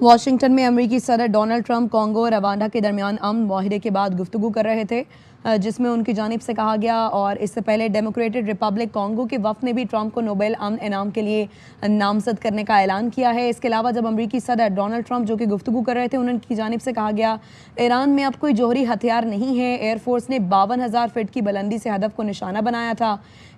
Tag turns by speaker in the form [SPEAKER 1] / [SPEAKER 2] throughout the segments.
[SPEAKER 1] Washington में अमेरिकी सदर डोनाल्ड ट्रंप कॉन्गो और रवांडा के दरमियान अमन मुआहिदे के बाद गुफ्तगू कर रहे थे, जिसमें उनकी जानिब से कहा गया। और इससे पहले डेमोक्रेटिक रिपब्लिक कॉन्गो के वफ़द ने भी ट्रंप को नोबेल अमन इनाम के लिए नामजद करने का ऐलान किया है। इसके अलावा जब अमेरिकी सदर डोनाल्ड ट्रंप जो कि गुफ्तगू कर रहे थे, उनकी जानिब से कहा गया ईरान में अब कोई जौहरी हथियार नहीं है। एयरफोर्स ने 52,000 फीट की बुलंदी से हदफ को निशाना बनाया था।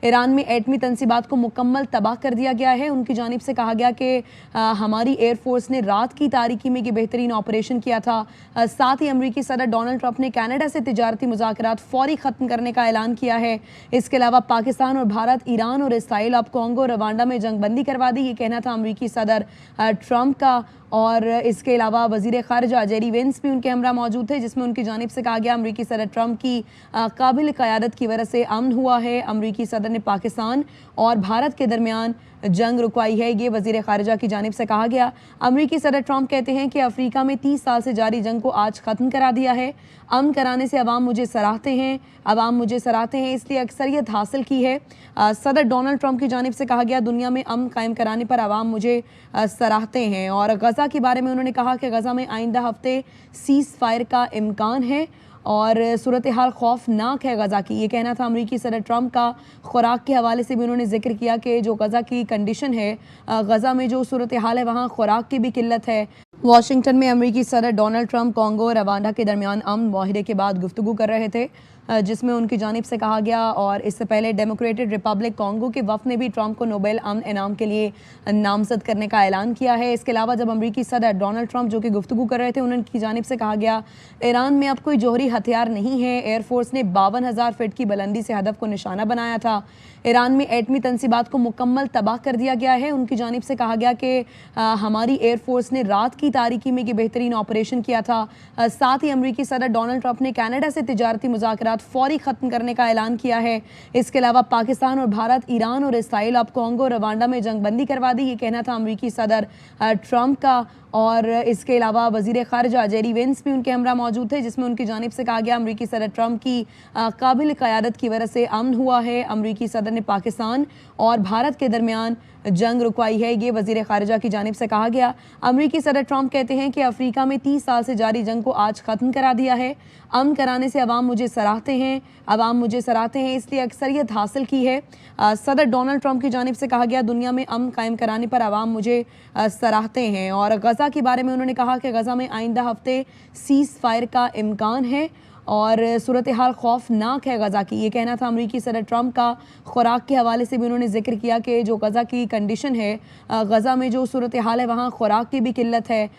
[SPEAKER 1] ईरान में एटमी तनसीबात को मुकम्मल तबाह कर दिया गया है। उनकी जानिब से कहा गया कि हमारी एयरफोर्स ने रात की तारीकी में ये बेहतरीन ऑपरेशन किया था। साथ ही अमेरिकी सदर डोनाल्ड ट्रंप ने कनाडा से तिजारती मुज़ाकरात फौरी ख़त्म करने का ऐलान किया है। इसके अलावा पाकिस्तान और भारत, ईरान और इसराइल अब कॉन्गो रवांडा में जंगबंदी करवा दी, ये कहना था अमेरिकी सदर ट्रंप का। और इसके अलावा वज़ीर ख़ारिजा जेरी वेंस भी उनके हमरा मौजूद थे, जिसमें उनकी जानिब से कहा गया अमेरिकी सदर ट्रंप की काबिल क़यादत की वजह से अमन हुआ है। अमेरिकी सदर ने पाकिस्तान और भारत के दरमियान जंग रुकवाई है, ये वज़ीर ख़ारिजा की जानिब से कहा गया। अमेरिकी सदर ट्रंप कहते हैं कि अफ्रीका में 30 साल से जारी जंग को आज ख़त्म करा दिया है। अमन कराने से अवाम मुझे सराहते हैं, इसलिए अक्सरियत हासिल की है। सदर डोनाल्ड ट्रंप की जानिब से कहा गया दुनिया में अमन कायम कराने पर अवाम मुझे सराहते हैं। और गज़ा के बारे में उन्होंने कहा कि गज़ा में आइंदा हफ्ते सीज़ फायर का इम्कान है और सूरत हाल खौफनाक है गज़ा की, ये कहना था अमेरिकी सदर ट्रंप का। खुराक के हवाले से भी उन्होंने जिक्र किया कि जो गज़ा की कंडीशन है, गज़ा में जो सूरत हाल है, वहाँ खुराक की भी किल्लत है। वाशिंगटन में अमेरिकी सदर डोनाल्ड ट्रंप कॉन्गो और रवांडा के दरमियान अमन मुआहिदे के बाद गुफ्तगू कर रहे थे, जिसमें उनकी जानिब से कहा गया। और इससे पहले डेमोक्रेटिक रिपब्लिक कॉन्गो के वफ़द ने भी ट्रंप को नोबेल अमन इनाम के लिए नामजद करने का ऐलान किया है। इसके अलावा जब अमेरिकी सदर डोनाल्ड ट्रंप जो कि गुफ्तगू कर रहे थे, उनकी जानिब से कहा गया ईरान में अब कोई जौहरी हथियार नहीं है। एयरफोर्स ने 52,000 फीट की बुलंदी से हदफ को निशाना बनाया था। ईरान में एटमी तनसीबात को मुकम्मल तबाह कर दिया गया है। उनकी जानिब से कहा गया कि हमारी एयरफोर्स ने रात की तारीकी में ये बेहतरीन ऑपरेशन किया था। साथ ही अमेरिकी सदर डोनाल्ड ट्रंप ने कनाडा से तिजारती मुज़ाकरात फौरी ख़त्म करने का ऐलान किया है। इसके अलावा पाकिस्तान और भारत, ईरान और इसराइल अब कॉन्गो रवांडा में जंगबंदी करवा दी, ये कहना था अमेरिकी सदर ट्रंप का। और इसके अलावा वज़ीर ख़ारिजा जेरी वेंस भी उनके हमरा मौजूद थे, जिसमें उनकी जानिब से कहा गया अमेरिकी सदर ट्रंप की काबिल क़यादत की वजह से अमन हुआ है। अमेरिकी सदर ने पाकिस्तान और भारत के दरमियान जंग रुकवाई है, ये वज़ीर ख़ारिजा की जानिब से कहा गया। अमेरिकी सदर ट्रंप कहते हैं कि अफ्रीका में 30 साल से जारी जंग को आज ख़त्म करा दिया है। अमन कराने से अवाम मुझे सराहते हैं, इसलिए अक्सरियत हासिल की है। सदर डोनाल्ड ट्रंप की जानिब से कहा गया दुनिया में अमन कायम कराने पर अवाम मुझे सराहते हैं। और गज़ा के बारे में उन्होंने कहा कि गज़ा में आइंदा हफ्ते सीज़ फायर का इम्कान है और सूरत हाल खौफनाक है गज़ा की, ये कहना था अमेरिकी सदर ट्रंप का। खुराक के हवाले से भी उन्होंने जिक्र किया कि जो गज़ा की कंडीशन है, गज़ा में जो सूरत हाल है, वहाँ खुराक की भी किल्लत है।